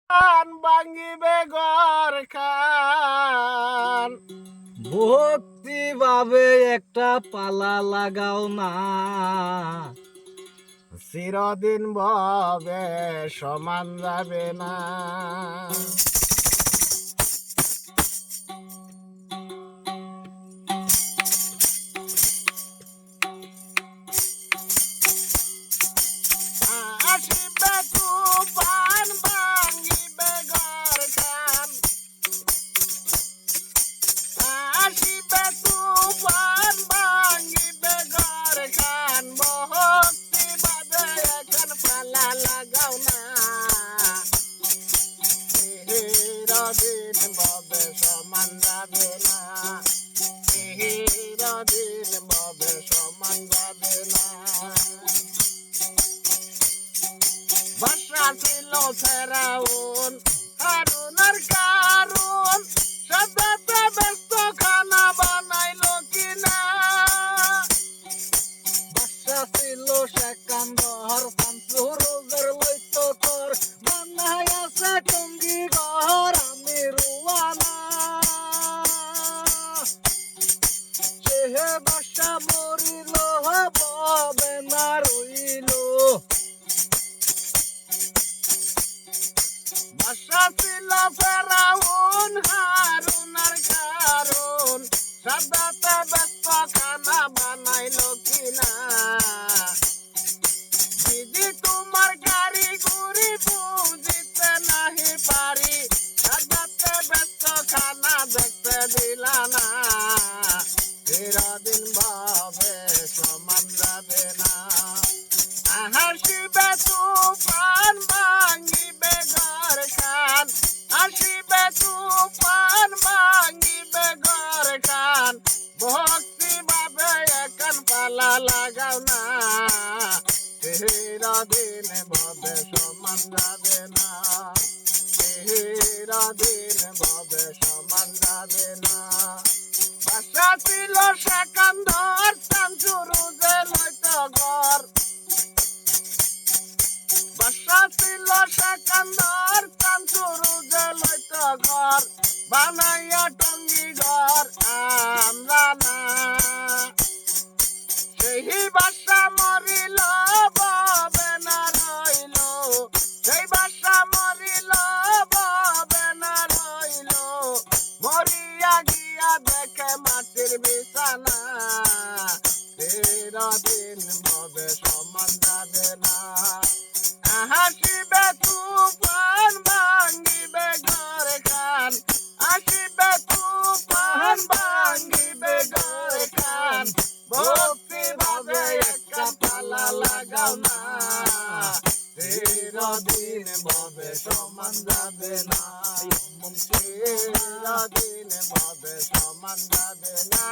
খান ভাঙিবে ঘর খান ভক্তি ভাবে একটা পালা লাগাও না, চিরদিন ভবে সমান যাবে না। আসিবে তুফান ভাঙিবে ঘর খান, আসিবে তুফান ভাঙিবে ঘর খান, ভক্তি ভাবে এখন পালা লাগাও না, চিরদিন ভবে সমান যাবে না, চিরদিন ভবে সমান যাবে না। বাসা ছিল ফেরাউন হারুনার কারণ, সাদাতে ব্যস্ত খানা বানাইলো কিনা। বাদশা ছিল সেকান্দর, শামসুরুজের লইতো তোর, বানাই আছে টঙ্গি ঘর আমি রুয়ানা। সেহে বাদশা মরিল ববে না রইল, বাসা ছিল ফেরাউন হারুনার কারণ, সাদাতে ব্যস্ত খানা বানাইলো কিনা। দিদি তোমার গাড়ি ঘুরি বুঝিতে নাহি পারি, সাদাতে ব্যস্ত খানা দেখতে দিলা না, চিরদিন ভাবে সমান যাবে না। হাসিবে তুফান ভাঙিবে ঘর খান, আসিবে তুফান ভাঙিবে ঘর খান, ভক্তি ভাবে এখন পালা লাগাও না, চিরদিন ভাবে সমান যাবে না, চিরদিন ভাবে সমান যাবে না। বাসা ছিল সেকান্দর, শামসুরুজে লইতো ঘর, বাসা ছিল সেকান্দর, শামসুরুজে লইতো ঘর, বানাইয়া টঙ্গি ঘর আমরা না। সেই বাসা মরিল ববে না রইল, সেই বাসা মরিল ববে না রইল, মরিয়া গিয়া দেখে মাটির বিছানা, চিরদিন ভবে সমান যাবে না। হাসিবে তুফান ভাঙিবে ঘর খান, আসিবে তুফান ভাঙিবে ঘর খান, ভক্তি ভাবে একটা পালা লাগাও না, চিরদিন ভবে সমান যাবে না, চিরদিন ভবে সমান যাবে না।